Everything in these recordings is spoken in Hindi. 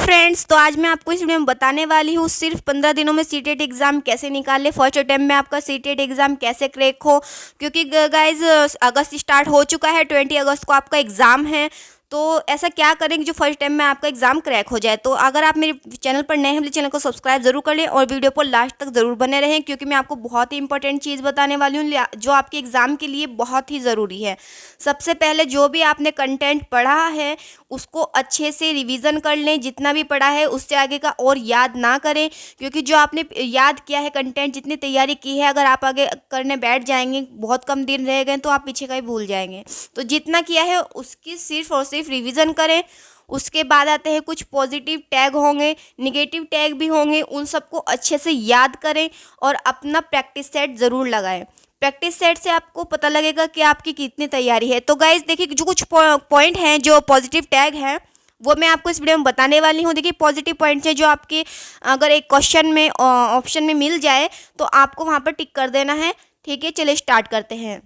फ्रेंड्स, तो आज मैं आपको इस वीडियो में बताने वाली हूँ सिर्फ 15 दिनों में सीटेट एग्ज़ाम कैसे निकाले, फर्स्ट अटेम्प्ट में आपका सीटेट एग्ज़ाम कैसे क्रैक हो। क्योंकि गाइज अगस्त स्टार्ट हो चुका है, 20 अगस्त को आपका एग्ज़ाम है। तो ऐसा क्या करें कि जो फर्स्ट टाइम में आपका एग्जाम क्रैक हो जाए। तो अगर आप मेरे चैनल पर नए हैं, मेरे चैनल को सब्सक्राइब जरूर कर लें और वीडियो पर लास्ट तक ज़रूर बने रहें, क्योंकि मैं आपको बहुत ही इंपॉर्टेंट चीज़ बताने वाली हूँ जो आपके एग्ज़ाम के लिए बहुत ही ज़रूरी है। सबसे पहले जो भी आपने कंटेंट पढ़ा है उसको अच्छे से रिवीजन कर लें, जितना भी पढ़ा है उससे आगे का और याद ना करें, क्योंकि जो आपने याद किया है कंटेंट, जितनी तैयारी की है, अगर आप आगे करने बैठ जाएंगे, बहुत कम दिन रह गए तो आप पीछे का ही भूल जाएंगे। तो जितना किया है उसकी सिर्फ और सिर्फ रिवीजन करें। उसके बाद आते हैं कुछ पॉजिटिव टैग होंगे, निगेटिव टैग भी होंगे, उन सबको अच्छे से याद करें और अपना प्रैक्टिस सेट ज़रूर लगाएं। प्रैक्टिस सेट से आपको पता लगेगा कि आपकी कितनी तैयारी है। तो गाइज देखिए, जो कुछ पॉइंट हैं जो पॉजिटिव टैग हैं वो मैं आपको इस वीडियो में बताने वाली हूँ। देखिए, पॉजिटिव पॉइंट्स है जो आपके अगर एक क्वेश्चन में ऑप्शन में मिल जाए तो आपको वहाँ पर टिक कर देना है। ठीक है, चलिए स्टार्ट करते हैं।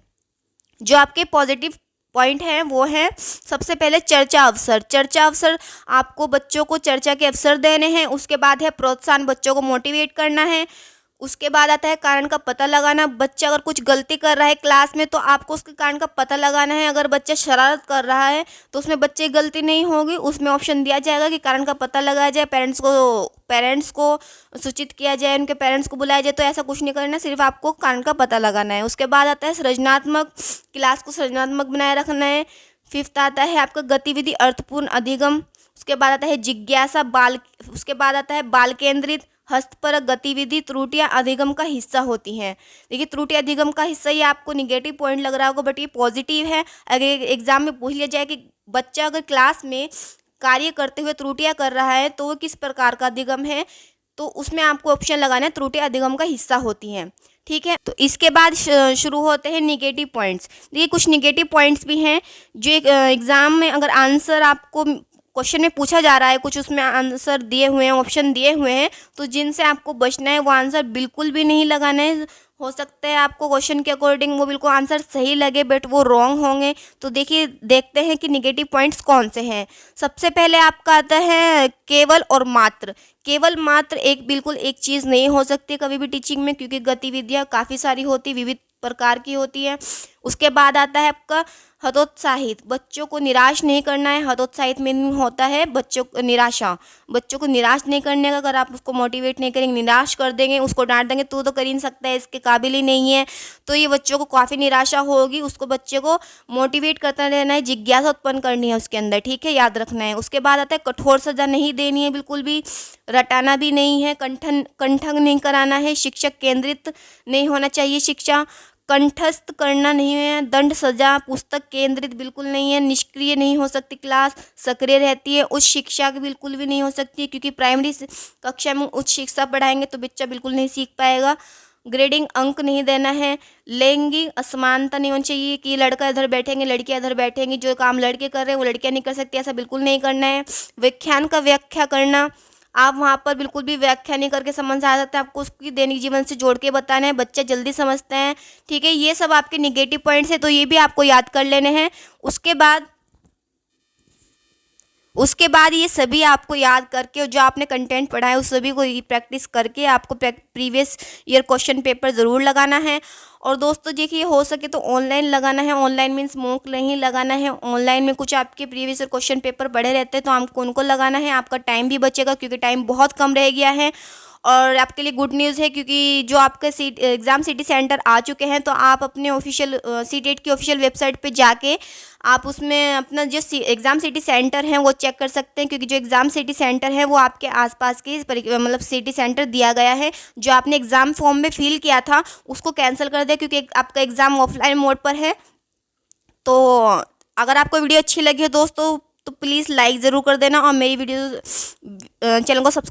जो आपके पॉजिटिव पॉइंट हैं वो हैं, सबसे पहले चर्चा अवसर। चर्चा अवसर, आपको बच्चों को चर्चा के अवसर देने हैं। उसके बाद है प्रोत्साहन, बच्चों को मोटिवेट करना है। उसके बाद आता है कारण का पता लगाना। बच्चा अगर कुछ गलती कर रहा है क्लास में तो आपको उसके कारण का पता लगाना है। अगर बच्चा शरारत कर रहा है तो उसमें बच्चे की गलती नहीं होगी, उसमें ऑप्शन दिया जाएगा कि कारण का पता लगाया जाए, पेरेंट्स को सूचित किया जाए, उनके पेरेंट्स को बुलाया जाए। तो ऐसा कुछ नहीं करना, सिर्फ आपको कारण का पता लगाना है। उसके बाद आता है सृजनात्मक, क्लास को सृजनात्मक बनाए रखना है। फिफ्थ आता है आपका गतिविधि अर्थपूर्ण अधिगम। उसके बाद आता है जिज्ञासा उसके बाद आता है बाल केंद्रित, हस्तपरक गतिविधि त्रुटियां अधिगम का हिस्सा होती हैं। देखिए, त्रुटि अधिगम का हिस्सा ये आपको निगेटिव पॉइंट लग रहा होगा, बट ये पॉजिटिव है। अगर एग्जाम में पूछ लिया जाए कि बच्चा अगर क्लास में कार्य करते हुए त्रुटियां कर रहा है तो वो किस प्रकार का अधिगम है, तो उसमें आपको ऑप्शन लगाना है त्रुटि अधिगम का हिस्सा होती हैं। ठीक है, तो इसके बाद शुरू होते हैं निगेटिव पॉइंट्स। देखिए, कुछ निगेटिव पॉइंट्स भी हैं जो एग्जाम में अगर आंसर आपको क्वेश्चन में पूछा जा रहा है, कुछ उसमें आंसर दिए हुए हैं, ऑप्शन दिए हुए हैं, तो जिनसे आपको बचना है वो आंसर बिल्कुल भी नहीं लगाना है। हो सकता है आपको क्वेश्चन के अकॉर्डिंग वो बिल्कुल आंसर सही लगे बट वो रॉन्ग होंगे। तो देखिए, देखते हैं कि निगेटिव पॉइंट्स कौन से हैं। सबसे पहले आपका आता है केवल और मात्र। केवल मात्र बिल्कुल एक चीज़ नहीं हो सकती कभी भी टीचिंग में, क्योंकि गतिविधियाँ काफ़ी सारी होती, विविध प्रकार की होती है। उसके बाद आता है आपका हतोत्साहित, बच्चों को निराश नहीं करना है। हतोत्साहित मीनिंग होता है बच्चों को निराशा, बच्चों को निराश नहीं करने का। अगर आप उसको मोटिवेट नहीं करेंगे, निराश कर देंगे, उसको डांट देंगे तो कर ही नहीं सकता है, इसके काबिल ही नहीं है, तो ये बच्चों को काफ़ी निराशा होगी। उसको बच्चे को मोटिवेट करता रहना है, जिज्ञासा उत्पन्न करनी है उसके अंदर। ठीक है, याद रखना है। उसके बाद आता है कठोर सजा नहीं देनी है, बिल्कुल भी रटाना भी नहीं है, कंठन नहीं कराना है, शिक्षक केंद्रित नहीं होना चाहिए शिक्षा, कंठस्थ करना नहीं है, दंड सजा पुस्तक केंद्रित बिल्कुल नहीं है, निष्क्रिय नहीं हो सकती क्लास, सक्रिय रहती है। उच्च शिक्षा की बिल्कुल भी नहीं हो सकती, क्योंकि प्राइमरी कक्षा में उच्च शिक्षा पढ़ाएंगे तो बच्चा बिल्कुल नहीं सीख पाएगा। ग्रेडिंग अंक नहीं देना है। लैंगिक असमानता नहीं होनी चाहिए कि लड़का इधर बैठेंगे लड़कियां इधर बैठेंगी, जो काम लड़के कर रहे हैं वो लड़कियां नहीं कर सकती, ऐसा बिल्कुल नहीं करना है। व्याख्यान का व्याख्या करना, आप वहाँ पर बिल्कुल भी व्याख्या नहीं करके समझ आ सकते, आपको उसकी दैनिक जीवन से जोड़ के बताना है, बच्चा जल्दी समझते हैं। ठीक है, ये सब आपके निगेटिव पॉइंट्स है, तो ये भी आपको याद कर लेने हैं। उसके बाद ये सभी आपको याद करके और जो आपने कंटेंट पढ़ा है उस सभी को प्रैक्टिस करके आपको प्रीवियस ईयर क्वेश्चन पेपर ज़रूर लगाना है। और दोस्तों देखिए, हो सके तो ऑनलाइन लगाना है। ऑनलाइन मीन्स मॉक नहीं लगाना है। ऑनलाइन में कुछ आपके प्रीवियस ईयर क्वेश्चन पेपर पड़े रहते हैं, तो आपको उनको लगाना है। आपका टाइम भी बचेगा, क्योंकि टाइम बहुत कम रह गया है। और आपके लिए गुड न्यूज़ है, क्योंकि जो आपके एग्ज़ाम सिटी सेंटर आ चुके हैं, तो आप अपने ऑफिशियल सीटेट की ऑफिशियल वेबसाइट पे जाके आप उसमें अपना जो एग्ज़ाम सिटी सेंटर है वो चेक कर सकते हैं, क्योंकि जो एग्ज़ाम सिटी सेंटर है वो आपके आसपास के मतलब सिटी सेंटर दिया गया है। जो आपने एग्ज़ाम फॉर्म में फिल किया था उसको कैंसिल कर दिया, क्योंकि आपका एग्ज़ाम ऑफलाइन मोड पर है। तो अगर आपको वीडियो अच्छी लगी हो दोस्तों तो प्लीज़ लाइक ज़रूर कर देना और मेरी वीडियो चैनल को सब्सक्राइब